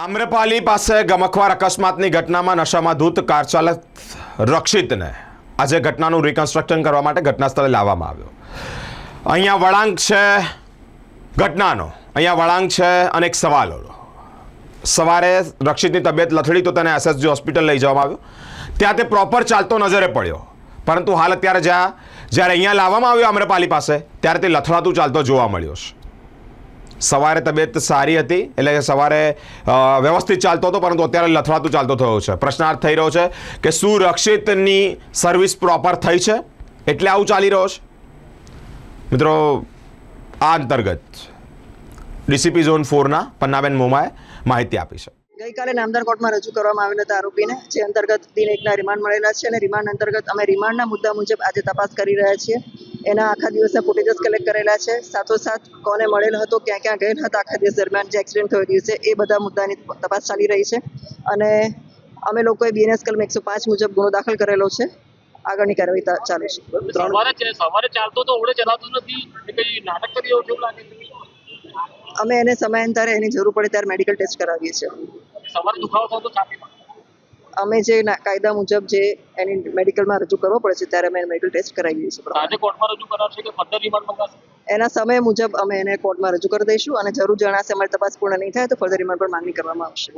આમ્રપાલી પાસે ગમખ્વાર અકસ્માતની ઘટનામાં નશામાં ધૂત કાર ચાલક રક્ષિતને આજે ઘટનાનું રિકન્સ્ટ્રક્શન કરવા માટે ઘટના સ્થળે લાવવામાં આવ્યો. અહીંયા વળાંક છે ઘટનાનો, અહીંયા વળાંક છે અનેક સવાલો. સવારે રક્ષિતની તબિયત લથડી તો તેને એસએસજી હોસ્પિટલ લઈ જવામાં આવ્યો. ત્યાં તે પ્રોપર ચાલતો નજરે પડ્યો, પરંતુ હાલ અત્યારે જ્યારે અહીંયા લાવવામાં આવ્યો આમ્રપાલી પાસે, ત્યારે તે લથડાતું ચાલતો જોવા મળ્યો છે. સવારે તબિયત સારી હતી, એટલે સવારે વ્યવસ્થિત ચાલતો હતો, પરંતુ અત્યારે લથડાતું ચાલતો થયો છે. પ્રશ્નાર્થ થઈ રહ્યો છે કે શું રક્ષિતની સર્વિસ પ્રોપર થઈ છે એટલે આવું ચાલી રહ્યો છે. મિત્રો, આ અંતર્ગત ડીસીપી ઝોન 4ના પન્નાબેન મોમાએ માહિતી આપી છે. ગઈકાલે નામદાર કોર્ટમાં રજૂ કરવામાં આવેલા હતા આરોપીને, જે અંતર્ગત દિન 1ના રિમાન્ડ મળેલા છે અને રિમાન્ડ અંતર્ગત અમે રિમાન્ડના મુદ્દા મુજબ આજે તપાસ કરી રહ્યા છીએ. એના આખા દિવસના ફૂટેજીસ કલેક્ટ કરેલા છે, સાથોસાથ કોને મળેલ હતો, ક્યાં ક્યાં ગયેલ હતા આખા દિવસ દરમિયાન, જે એક્સિડન્ટ થયો દિવસે, એ બધા મુદ્દાની તપાસ ચાલી રહી છે. અને અમે લોકોએ બીએનએસ કલમ 105 મુજબ ગુનો દાખલ કરેલો છે. આગળની કાર્યવાહી ચાલે છે. સવારે ચાલતો તો ઓળે ચલાવતો નથી, કઈ નાટક કરી એવું કેવું લાગે છે? અમે એને સમયાંતરે એની જરૂર પડે ત્યારે મેડિકલ ટેસ્ટ કરાવીએ છીએ. સવારે દુખાવો થતો છાતીમાં? અમે જે કાયદા મુજબ જે એની મેડિકલમાં રજૂ કરવો પડે છે ત્યારે અમે મેડિકલ ટેસ્ટ કરાવીએ છીએ. આજે કોર્ટમાં રજૂ કરાવશે કે ફર્ધર રિમાન્ડ મંગાવશે? એના સમય મુજબ અમે એને કોર્ટમાં રજૂ કરી દઈશું અને જરૂર જણાશે અમારી તપાસ પૂર્ણ નહીં થાય તો ફર્ધર રિમાન્ડ પર માંગણી કરવામાં આવશે.